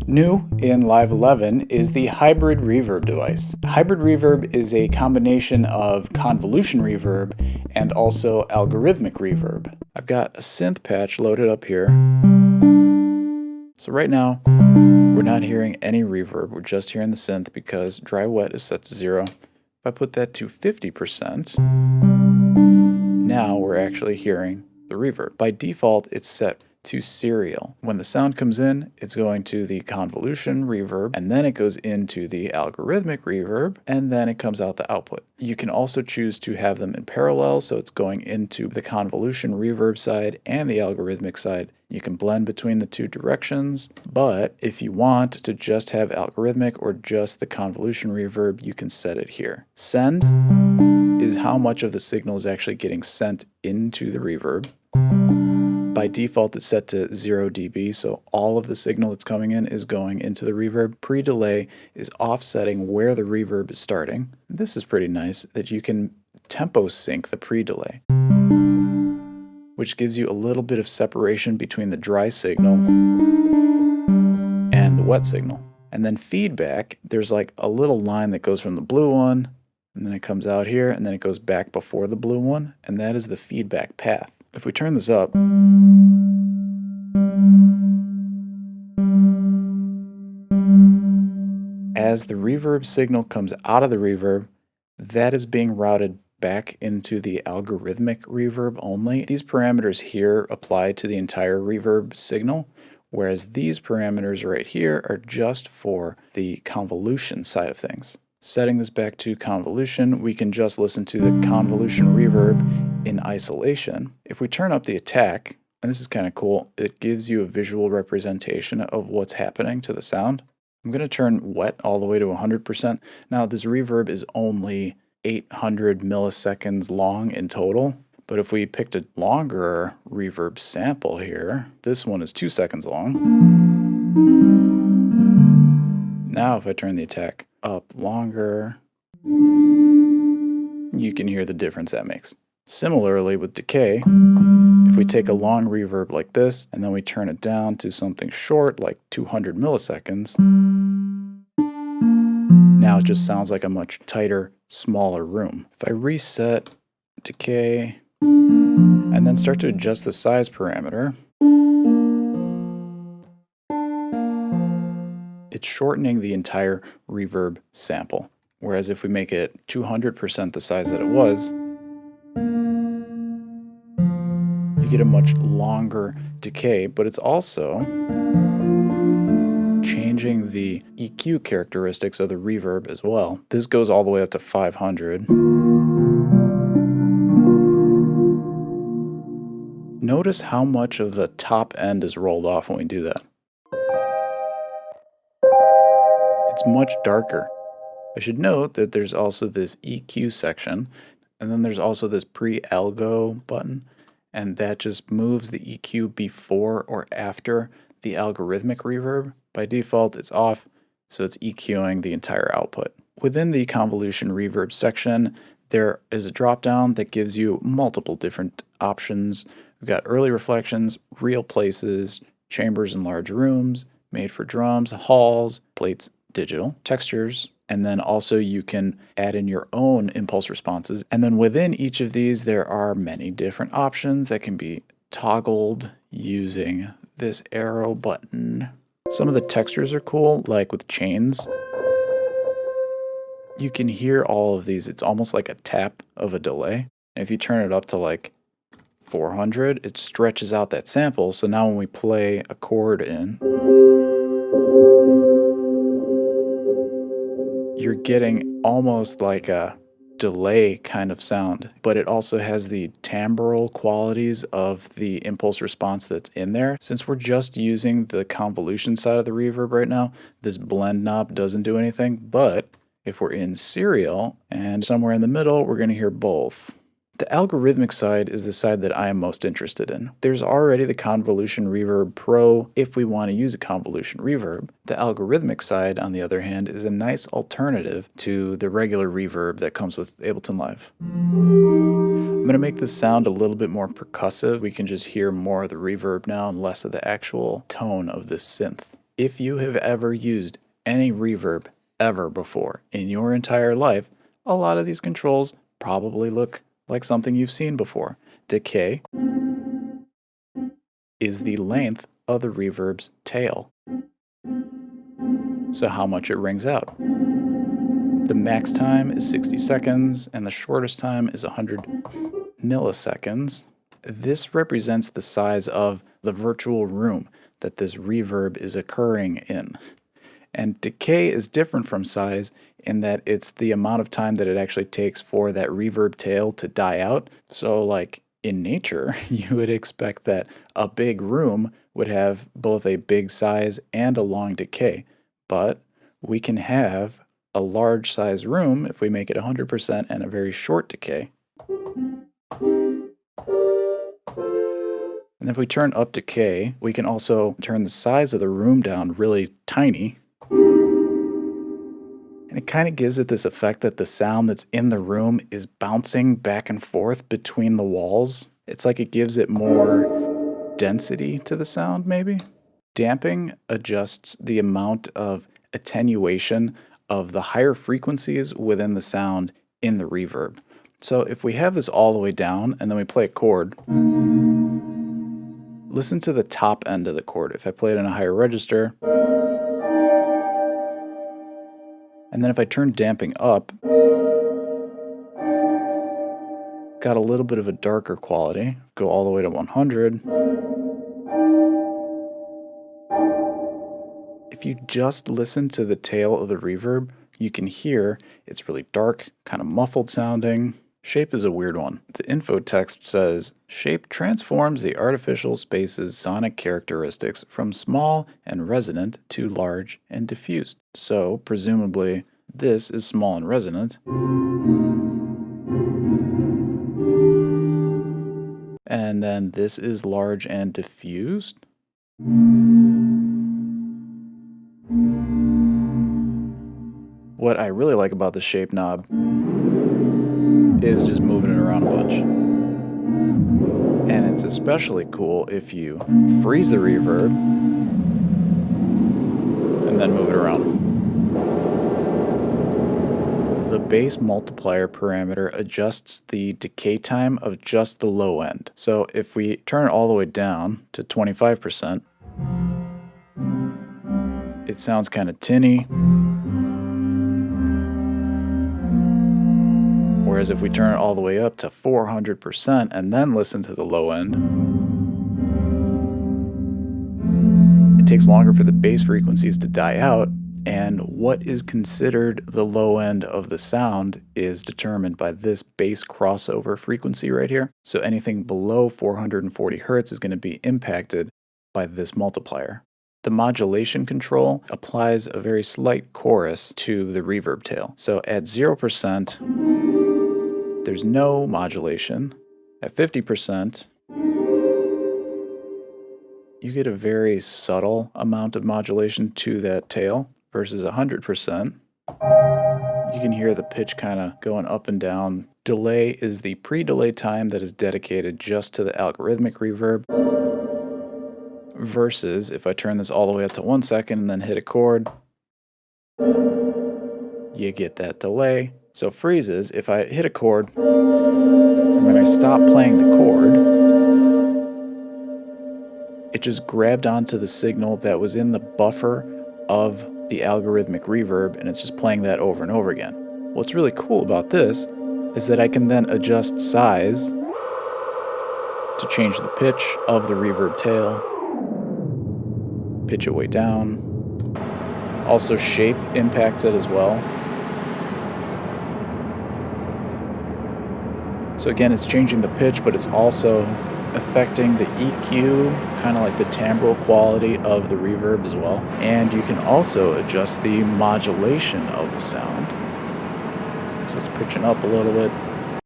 New in Live 11 is the Hybrid Reverb device. Hybrid Reverb is a combination of Convolution Reverb and also Algorithmic Reverb. I've got a synth patch loaded up here. So right now, we're not hearing any reverb, we're just hearing the synth because dry wet is set to 0. If I put that to 50%, now we're actually hearing the reverb. By default, it's set to serial. When the sound comes in, it's going to the convolution reverb, and then it goes into the algorithmic reverb, and then it comes out the output. You can also choose to have them in parallel, so it's going into the convolution reverb side and the algorithmic side. You can blend between the two directions, but if you want to just have algorithmic or just the convolution reverb, you can set it here. Send is how much of the signal is actually getting sent into the reverb. By default, it's set to 0 dB, so all of the signal that's coming in is going into the reverb. Pre-delay is offsetting where the reverb is starting. This is pretty nice that you can tempo sync the pre-delay, which gives you a little bit of separation between the dry signal and the wet signal. And then feedback, there's like a little line that goes from the blue one, and then it comes out here, and then it goes back before the blue one, and that is the feedback path. If we turn this up, as the reverb signal comes out of the reverb, that is being routed back into the algorithmic reverb only. These parameters here apply to the entire reverb signal, whereas these parameters right here are just for the convolution side of things. Setting this back to convolution, we can just listen to the convolution reverb in isolation. If we turn up the attack, and this is kind of cool, it gives you a visual representation of what's happening to the sound. I'm going to turn wet all the way to 100%. Now this reverb is only 800 milliseconds long in total, but if we picked a longer reverb sample here, this one is 2 seconds long. Now if I turn the attack up longer, you can hear the difference that makes. Similarly with decay, if we take a long reverb like this and then we turn it down to something short like 200 milliseconds, now it just sounds like a much tighter, smaller room. If I reset decay and then start to adjust the size parameter, it's shortening the entire reverb sample. Whereas if we make it 200% the size that it was, you get a much longer decay, but it's also changing the EQ characteristics of the reverb as well. This goes all the way up to 500. Notice how much of the top end is rolled off when we do that. It's much darker. I should note that there's also this EQ section, and then there's also this pre-algo button, and that just moves the EQ before or after the algorithmic reverb. By default, it's off, so it's EQing the entire output. Within the convolution reverb section, there is a drop-down that gives you multiple different options. We've got early reflections, real places, chambers in large rooms, made for drums, halls, plates, digital, textures, and then also you can add in your own impulse responses. And then within each of these, there are many different options that can be toggled using this arrow button. Some of the textures are cool, like with chains. You can hear all of these. It's almost like a tap of a delay. And if you turn it up to like 400, it stretches out that sample. So now when we play a chord in, you're getting almost like a delay kind of sound, but it also has the timbral qualities of the impulse response that's in there. Since we're just using the convolution side of the reverb right now, this blend knob doesn't do anything, but if we're in serial and somewhere in the middle, we're going to hear both. The algorithmic side is the side that I am most interested in. There's already the Convolution Reverb Pro if we want to use a convolution reverb. The algorithmic side, on the other hand, is a nice alternative to the regular reverb that comes with Ableton Live. I'm going to make this sound a little bit more percussive. We can just hear more of the reverb now and less of the actual tone of this synth. If you have ever used any reverb ever before in your entire life, a lot of these controls probably look like something you've seen before. Decay is the length of the reverb's tail, so how much it rings out. The max time is 60 seconds, and the shortest time is 100 milliseconds. This represents the size of the virtual room that this reverb is occurring in. And decay is different from size in that it's the amount of time that it actually takes for that reverb tail to die out. So like in nature, you would expect that a big room would have both a big size and a long decay. But we can have a large size room if we make it 100% and a very short decay. And if we turn up decay, we can also turn the size of the room down really tiny. And it kind of gives it this effect that the sound that's in the room is bouncing back and forth between the walls. It's like it gives it more density to the sound, maybe. Damping adjusts the amount of attenuation of the higher frequencies within the sound in the reverb. So if we have this all the way down and then we play a chord, listen to the top end of the chord. If I play it in a higher register, and then if I turn damping up, got a little bit of a darker quality. Go all the way to 100. If you just listen to the tail of the reverb, you can hear it's really dark, kind of muffled sounding. Shape is a weird one. The info text says, shape transforms the artificial space's sonic characteristics from small and resonant to large and diffused. So, presumably, this is small and resonant. And then this is large and diffused. What I really like about the shape knob is just moving it around a bunch. And it's especially cool if you freeze the reverb and then move it around. The bass multiplier parameter adjusts the decay time of just the low end. So if we turn it all the way down to 25%, it sounds kind of tinny. Whereas if we turn it all the way up to 400% and then listen to the low end, it takes longer for the bass frequencies to die out, and what is considered the low end of the sound is determined by this bass crossover frequency right here. So anything below 440 Hertz is going to be impacted by this multiplier. The modulation control applies a very slight chorus to the reverb tail. So at 0%, there's no modulation. At 50%, you get a very subtle amount of modulation to that tail versus 100%. You can hear the pitch kind of going up and down. Delay is the pre-delay time that is dedicated just to the algorithmic reverb. Versus if I turn this all the way up to 1 second and then hit a chord, you get that delay. So freezes, if I hit a chord, and then I stop playing the chord, it just grabbed onto the signal that was in the buffer of the algorithmic reverb, and it's just playing that over and over again. What's really cool about this is that I can then adjust size to change the pitch of the reverb tail, pitch it way down. Also shape impacts it as well. So again, it's changing the pitch, but it's also affecting the EQ, kind of like the timbral quality of the reverb as well. And you can also adjust the modulation of the sound. So it's pitching up a little bit.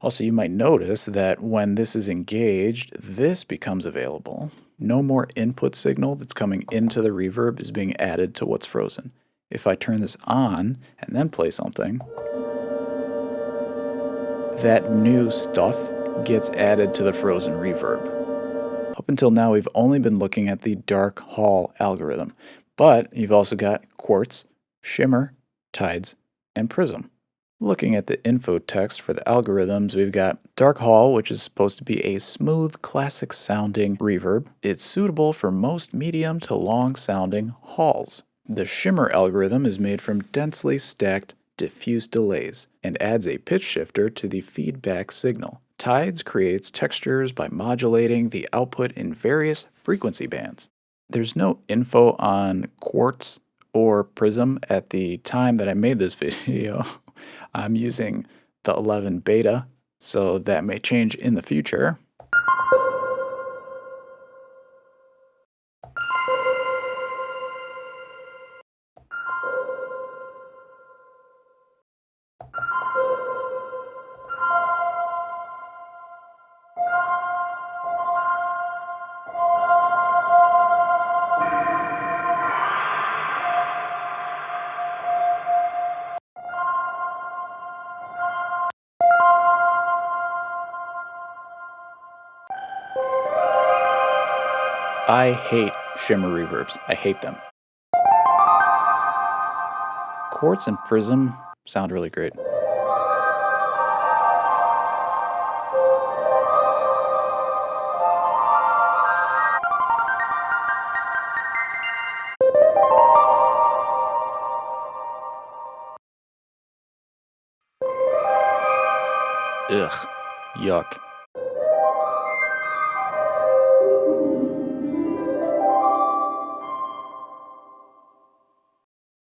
Also, you might notice that when this is engaged, this becomes available. No more input signal that's coming into the reverb is being added to what's frozen. If I turn this on and then play something, that new stuff gets added to the frozen reverb. Up until now, we've only been looking at the dark hall algorithm, But you've also got quartz, shimmer, tides, and prism. Looking at the info text for the algorithms, we've got Dark Hall, which is supposed to be a smooth, classic sounding reverb. It's suitable for most medium to long sounding halls. The shimmer algorithm is made from densely stacked diffuse delays and adds a pitch shifter to the feedback signal. Tides creates textures by modulating the output in various frequency bands. There's no info on quartz or prism at the time that I made this video. I'm using the 11 beta, so that may change in the future. I hate shimmer reverbs. I hate them. Quartz and prism sound really great. Ugh, yuck.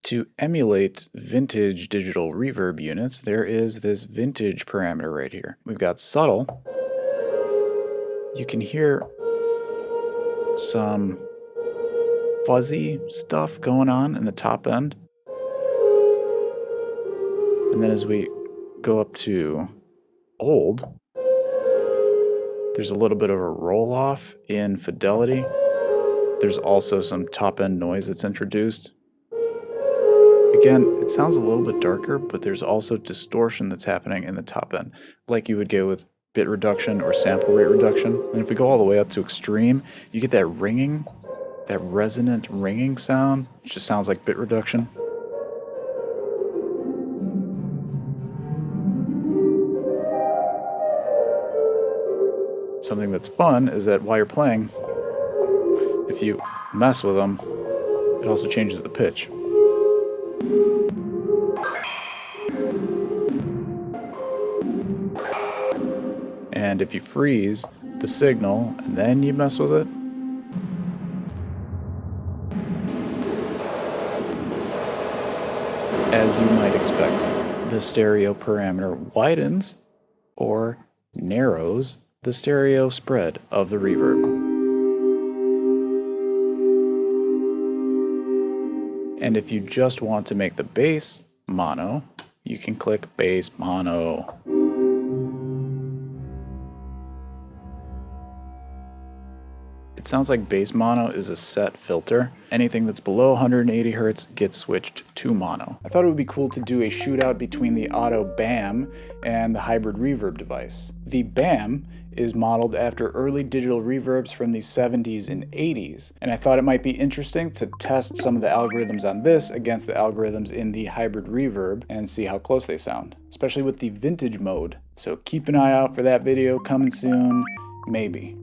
To emulate vintage digital reverb units, there is this vintage parameter right here. We've got subtle. You can hear some fuzzy stuff going on in the top end. And then as we go up to old, there's a little bit of a roll off in fidelity. There's also some top end noise that's introduced. Again, it sounds a little bit darker, but there's also distortion that's happening in the top end, like you would get with bit reduction or sample rate reduction. And if we go all the way up to extreme, you get that ringing, that resonant ringing sound, which just sounds like bit reduction. Something that's fun is that while you're playing, if you mess with them, it also changes the pitch. And if you freeze the signal and then you mess with it, as you might expect, the stereo parameter widens or narrows the stereo spread of the reverb. And if you just want to make the bass mono, you can click bass mono. It sounds like bass mono is a set filter. Anything that's below 180 Hz gets switched to mono. I thought it would be cool to do a shootout between the Oto Bam and the Hybrid Reverb device. The Bam is modeled after early digital reverbs from the 70s and 80s, and I thought it might be interesting to test some of the algorithms on this against the algorithms in the Hybrid Reverb and see how close they sound, especially with the vintage mode. So keep an eye out for that video coming soon, maybe.